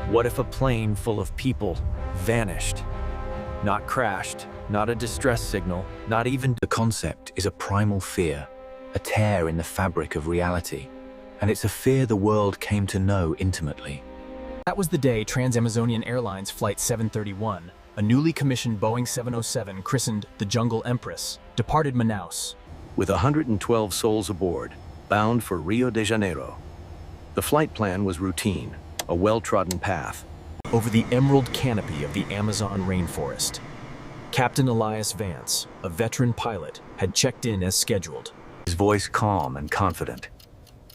What if a plane full of people vanished? Not crashed, not a distress signal, not even... The concept is a primal fear, a tear in the fabric of reality, and it's a fear the world came to know intimately. That was the day Trans-Amazonian Airlines Flight 731, a newly commissioned Boeing 707 christened the Jungle Empress, departed Manaus. With 112 souls aboard, bound for Rio de Janeiro. The flight plan was routine, a well-trodden path. Over the emerald canopy of the Amazon rainforest, Captain Elias Vance, a veteran pilot, had checked in as scheduled. His voice calm and confident.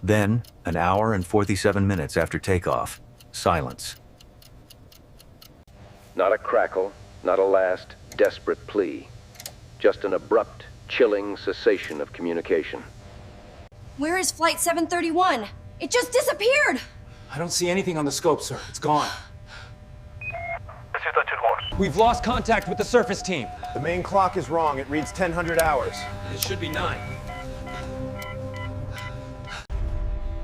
Then, an hour and 47 minutes after takeoff, silence. Not a crackle, not a last, desperate plea. Just an abrupt, chilling cessation of communication. Where is Flight 731? It just disappeared! I don't see anything on the scope, sir. It's gone. We've lost contact with the surface team. The main clock is wrong. It reads 1000 hours. It should be 9.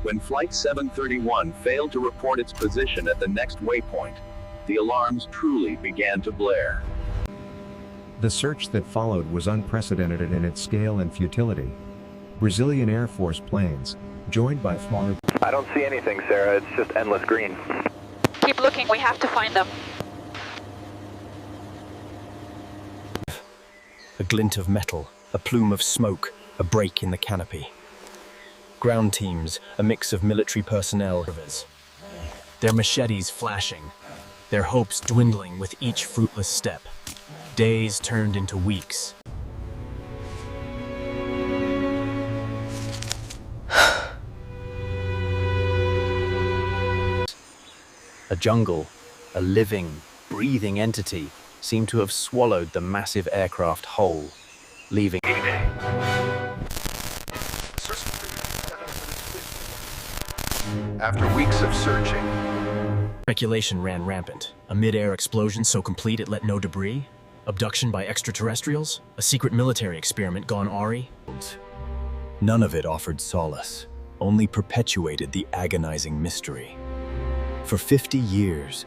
When Flight 731 failed to report its position at the next waypoint, the alarms truly began to blare. The search that followed was unprecedented in its scale and futility. Brazilian Air Force planes, joined by smaller... I don't see anything, Sarah. It's just endless green. Keep looking. We have to find them. A glint of metal, a plume of smoke, a break in the canopy. Ground teams, a mix of military personnel, their machetes flashing, their hopes dwindling with each fruitless step. Days turned into weeks. A jungle, a living, breathing entity, seemed to have swallowed the massive aircraft whole, leaving... After weeks of searching, Speculation ran rampant. A mid-air explosion so complete it let no debris? Abduction by extraterrestrials? A secret military experiment gone awry? None of it offered solace, only perpetuated the agonizing mystery. For 50 years,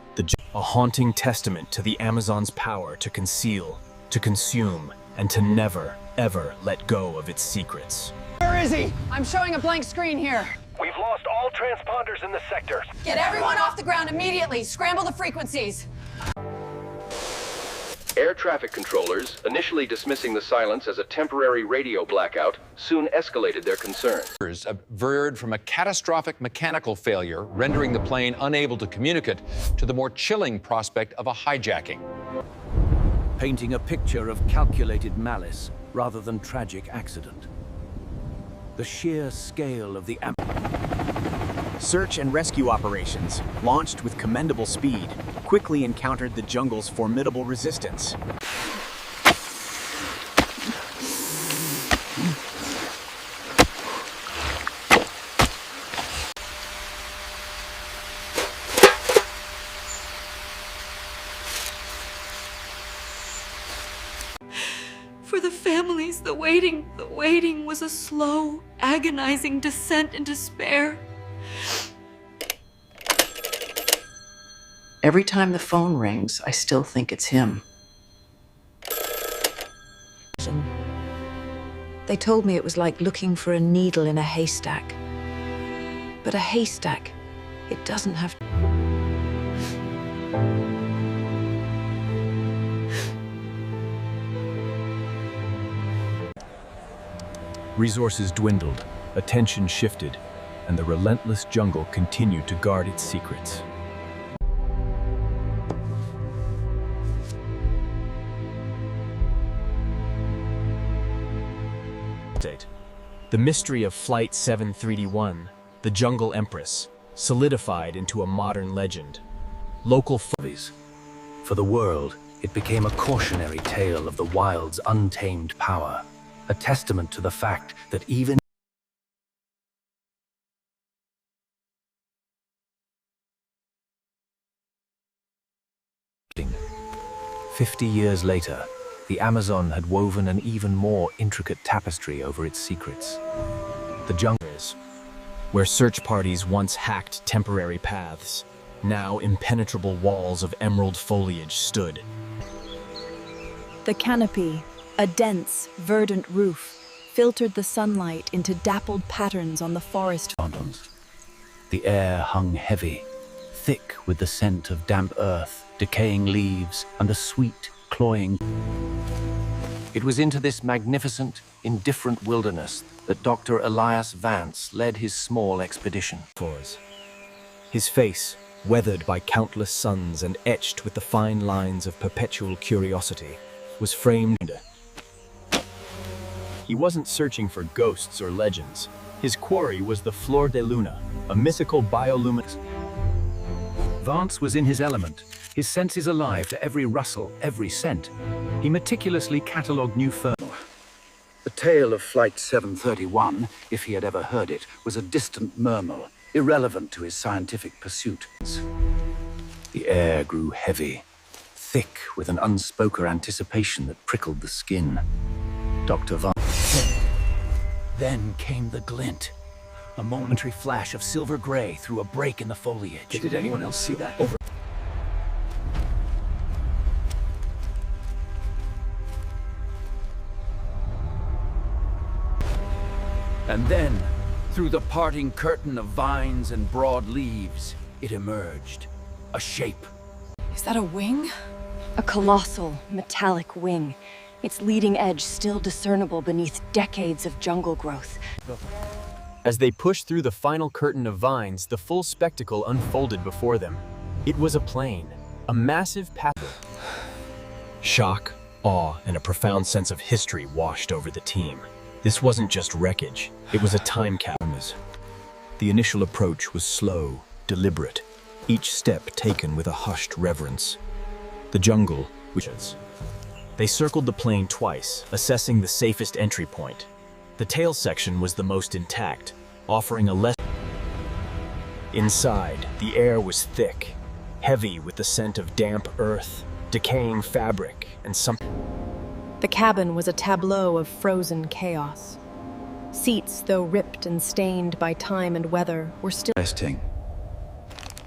a haunting testament to the Amazon's power to conceal, to consume, and to never, ever let go of its secrets. Where is he? I'm showing a blank screen here. We've lost all transponders in the sector. Get everyone off the ground immediately. Scramble the frequencies. Air traffic controllers, initially dismissing the silence as a temporary radio blackout, soon escalated their concerns. Veered from a catastrophic mechanical failure, rendering the plane unable to communicate, to the more chilling prospect of a hijacking. Painting a picture of calculated malice rather than tragic accident. The sheer scale of the... Search and rescue operations, launched with commendable speed, quickly encountered the jungle's formidable resistance. For the families, the waiting was a slow, agonizing descent into despair. Every time the phone rings, I still think it's him. They told me it was like looking for a needle in a haystack. But a haystack, it doesn't have to... Resources dwindled, attention shifted, and the relentless jungle continued to guard its secrets. The mystery of Flight 731, the Jungle Empress, solidified into a modern legend. Local For the world, it became a cautionary tale of the wild's untamed power, a testament to the fact that even 50 years later, the Amazon had woven an even more intricate tapestry over its secrets. The jungle, where search parties once hacked temporary paths, Now impenetrable walls of emerald foliage stood. The canopy, a dense, verdant roof, filtered the sunlight into dappled patterns on the forest. The air hung heavy, thick with the scent of damp earth, decaying leaves, and a sweet, cloying. It was into this magnificent, indifferent wilderness that Dr. Elias Vance led his small expedition. His face, weathered by countless suns and etched with the fine lines of perpetual curiosity, was framed. He wasn't searching for ghosts or legends. His quarry was the Flor de Luna, a mythical bioluminescence. Vance was in his element, his senses alive to every rustle, every scent. He meticulously catalogued new fur. The tale of Flight 731, if he had ever heard it, was a distant murmur, irrelevant to his scientific pursuit. The air grew heavy, thick with an unspoken anticipation that prickled the skin. Dr. Vance. Then came the glint. A momentary flash of silver gray through a break in the foliage. Did anyone else see that? And then, through the parting curtain of vines and broad leaves, it emerged. A shape. Is that a wing? A colossal, metallic wing. Its leading edge still discernible beneath decades of jungle growth. As they pushed through the final curtain of vines, the full spectacle unfolded before them. It was a plane, a massive path. Shock, awe, and a profound sense of history washed over the team. This wasn't just wreckage, it was a time capsule. The initial approach was slow, deliberate, each step taken with a hushed reverence. The jungle, which is. They circled the plane twice, assessing the safest entry point. The tail section was the most intact, offering a less. Inside, the air was thick, heavy with the scent of damp earth, decaying fabric, and something. The cabin was a tableau of frozen chaos. Seats, though ripped and stained by time and weather, were still. Resting.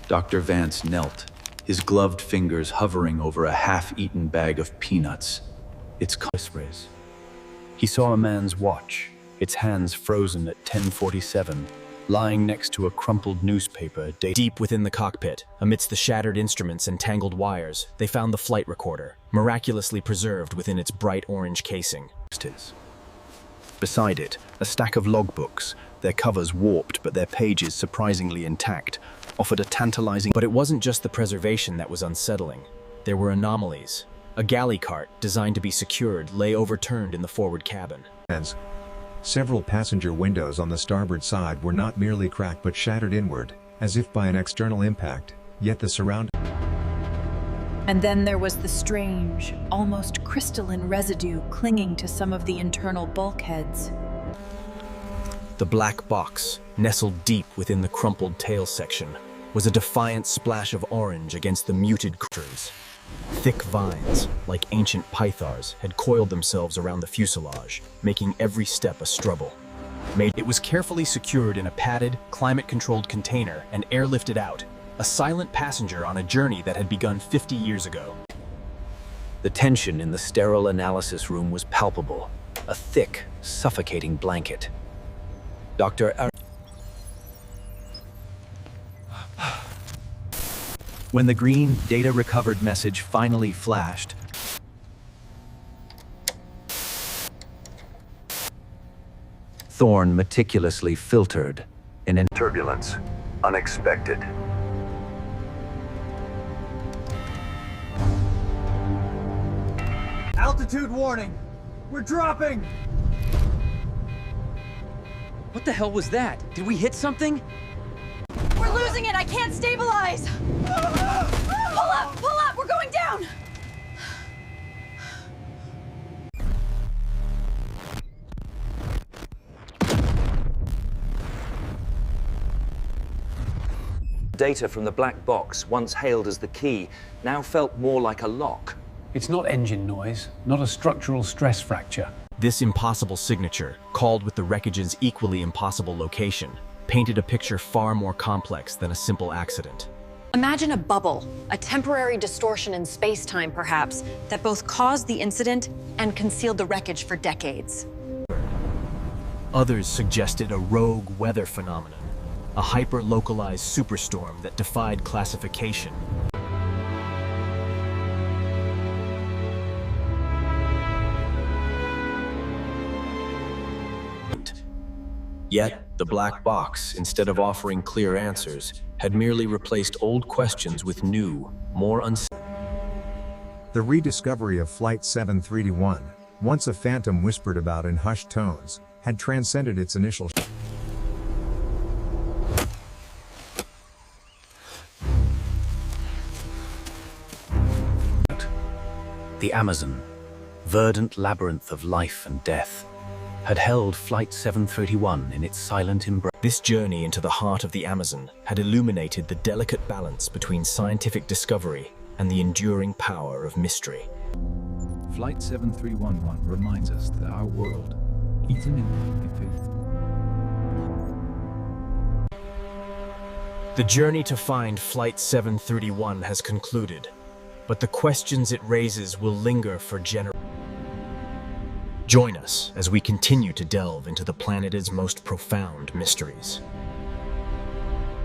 Dr. Vance knelt, his gloved fingers hovering over a half-eaten bag of peanuts. Its whispers. He saw a man's watch, its hands frozen at 10:47, lying next to a crumpled newspaper. Deep within the cockpit, amidst the shattered instruments and tangled wires, they found the flight recorder, miraculously preserved within its bright orange casing. Beside it, a stack of logbooks, their covers warped but their pages surprisingly intact, offered a tantalizing. But it wasn't just the preservation that was unsettling. There were anomalies. A galley cart, designed to be secured, lay overturned in the forward cabin. Several passenger windows on the starboard side were not merely cracked but shattered inward, as if by an external impact, yet the surrounding. And then there was the strange, almost crystalline residue clinging to some of the internal bulkheads. The black box, nestled deep within the crumpled tail section, was a defiant splash of orange against the muted creatures. Thick vines, like ancient pythars, had coiled themselves around the fuselage, making every step a struggle. It was carefully secured in a padded, climate-controlled container and airlifted out, a silent passenger on a journey that had begun 50 years ago. The tension in the sterile analysis room was palpable, a thick, suffocating blanket. When the green data recovered message finally flashed, Thorne meticulously filtered in turbulence, unexpected. Altitude warning! We're dropping! What the hell was that? Did we hit something? We're losing it! I can't stabilize! Pull up! Pull up! We're going down! Data from the black box, once hailed as the key, now felt more like a lock. It's not engine noise, not a structural stress fracture. This impossible signature, called with the wreckage's equally impossible location, painted a picture far more complex than a simple accident. Imagine a bubble, a temporary distortion in space-time perhaps, that both caused the incident and concealed the wreckage for decades. Others suggested a rogue weather phenomenon, a hyper-localized superstorm that defied classification. Yet, the black box, instead of offering clear answers, had merely replaced old questions with new, more uncertain. The rediscovery of Flight 731, once a phantom whispered about in hushed tones, had transcended its initial. The Amazon, verdant labyrinth of life and death, had held Flight 731 in its silent embrace. This journey into the heart of the Amazon had illuminated the delicate balance between scientific discovery and the enduring power of mystery. Flight 7311 reminds us that our world, even in The journey to find Flight 731 has concluded, but the questions it raises will linger for generations. Join us as we continue to delve into the planet's most profound mysteries.